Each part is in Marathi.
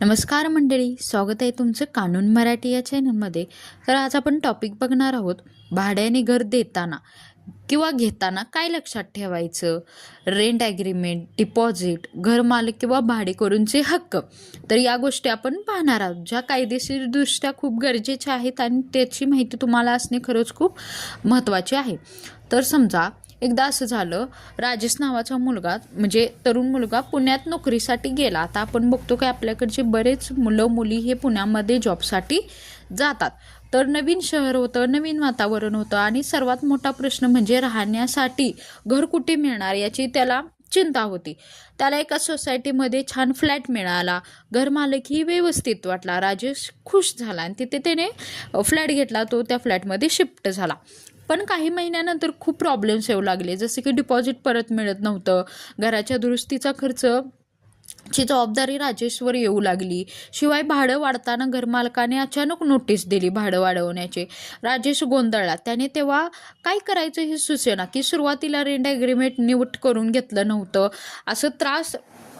नमस्कार मंडळी, स्वागत आहे तुमचं कानून मराठी या चॅनलमध्ये। तर आज आपण टॉपिक बघणार आहोत, भाड्याने घर देताना किंवा घेताना काय लक्षात ठेवायचं, रेंट ॲग्रीमेंट, डिपॉझिट, घरमालक किंवा भाडेकरूंचे हक्क। तर या गोष्टी आपण पाहणार आहोत, ज्या कायदेशीरदृष्ट्या खूप गरजेच्या आहेत आणि त्याची माहिती तुम्हाला असणे खरंच खूप महत्त्वाचे आहे। तर समजा एकदा असं झालं, राजेश नावाचा मुलगा म्हणजे तरुण मुलगा पुण्यात नोकरीसाठी गेला। आता आपण बघतो की आपल्याकडचे बरेच मुलं मुली हे पुण्यामध्ये जॉबसाठी जातात। तर नवीन शहर होतं, नवीन वातावरण होतं आणि सर्वात मोठा प्रश्न म्हणजे राहण्यासाठी घर कुठे मिळणार याची त्याला चिंता होती। त्याला एका सोसायटीमध्ये छान फ्लॅट मिळाला, घरमालकही व्यवस्थित वाटला, राजेश खुश झाला आणि तिथे त्याने फ्लॅट घेतला। तो त्या फ्लॅटमध्ये शिफ्ट झाला। पण काही महिन्यानंतर खूप प्रॉब्लेम्स येऊ लागले, जसे की डिपॉझिट परत मिळत नव्हतं, घराच्या दुरुस्तीचा खर्च ची जबाबदारी राजेशवर येऊ लागली। शिवाय भाडं वाढताना घरमालकाने अचानक नोटीस दिली भाडं वाढवण्याची। राजेश गोंधळला। त्याने तेव्हा काय करायचं हे सुचेना, की सुरुवातीला रेंट ॲग्रीमेंट नीट करून घेतलं नव्हतं, असं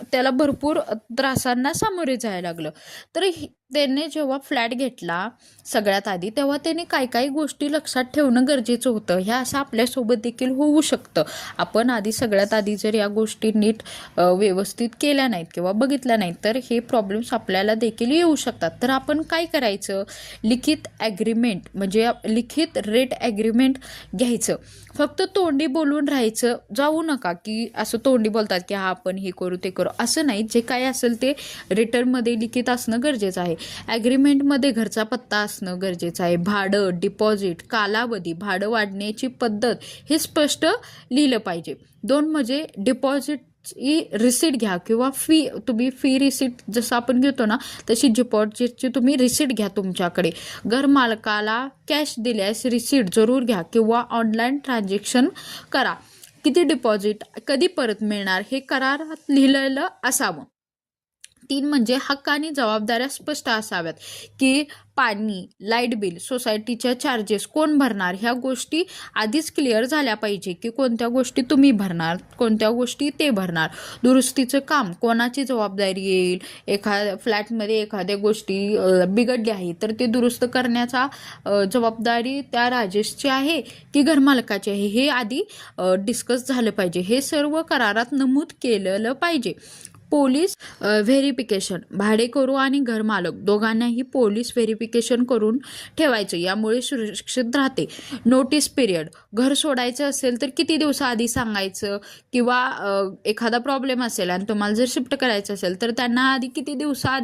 त्याला भरपूर त्रासांना सामोरे जायला लागलं। तर त्याने जेव्हा फ्लॅट घेतला सगळ्यात आधी, तेव्हा त्याने काही गोष्टी लक्षात ठेवणं गरजेचं होतं। ह्या असं आपल्यासोबत देखील होऊ शकतं। आपण सगळ्यात आधी जर या गोष्टी नीट व्यवस्थित केल्या नाहीत किंवा बघितल्या नाहीत तर हे प्रॉब्लेम्स आपल्याला देखील येऊ शकतात। तर आपण काय करायचं, लिखित ॲग्रीमेंट म्हणजे लिखित रेंट ॲग्रीमेंट घ्यायचं। फक्त तोंडी बोलून राहायचं जाऊ नका, की असं तोंडी बोलतात की हा आपण हे करू ते करू, असं नाही। जे काय असेल ते रिटर्नमध्ये लिखित असणं गरजेचं आहे। ॲग्रीमेंटमध्ये घरचा पत्ता असणं गरजेचं आहे, भाडं, डिपॉझिट, कालावधी, भाडं वाढण्याची पद्धत हे स्पष्ट लिहिलं पाहिजे। 2 म्हणजे डिपॉझिट रिसीट घ्या किंवा तुम्ही फी रिसीट जसं आपण घेतो ना, तशी डिपॉझिटची तुम्ही रिसीट घ्या तुमच्याकडे। घर मालकाला कॅश दिल्यास रिसीट जरूर घ्या किंवा ऑनलाईन ट्रान्झॅक्शन करा। किती डिपॉझिट, कधी परत मिळणार हे करारात लिहिलेलं असावं। 3 म्हणजे हक्क आणि जबाबदाऱ्या स्पष्ट असाव्यात, की पाणी, लाईट बिल, सोसायटीच्या चार्जेस कोण भरणार, ह्या गोष्टी आधीच क्लिअर झाल्या पाहिजे, की कोणत्या गोष्टी तुम्ही भरणार, कोणत्या गोष्टी ते भरणार। दुरुस्तीचं काम कोणाची जबाबदारी येईल, फ्लॅटमध्ये एखाद्या गोष्टी बिघडली आहे तर ते दुरुस्त करण्याचा जबाबदारी त्या राजेशची आहे की घरमालकाची आहे, हे आधी डिस्कस झालं पाहिजे। हे सर्व करारात नमूद केलेलं पाहिजे। पोलीस व्हेरिफिकेशन, भाडेकरू आणि घरमालक दोघांनाही पोलीस व्हेरिफिकेशन करून ठेवायचं, यामुळे सुरक्षित राहते। नोटीस पिरियड, घर सोडायचं असेल तर किती दिवसाआधी सांगायचं, किंवा एखादा प्रॉब्लेम असेल आणि तुम्हाला जर शिफ्ट करायचं असेल तर त्यांना आधी किती दिवसाआधी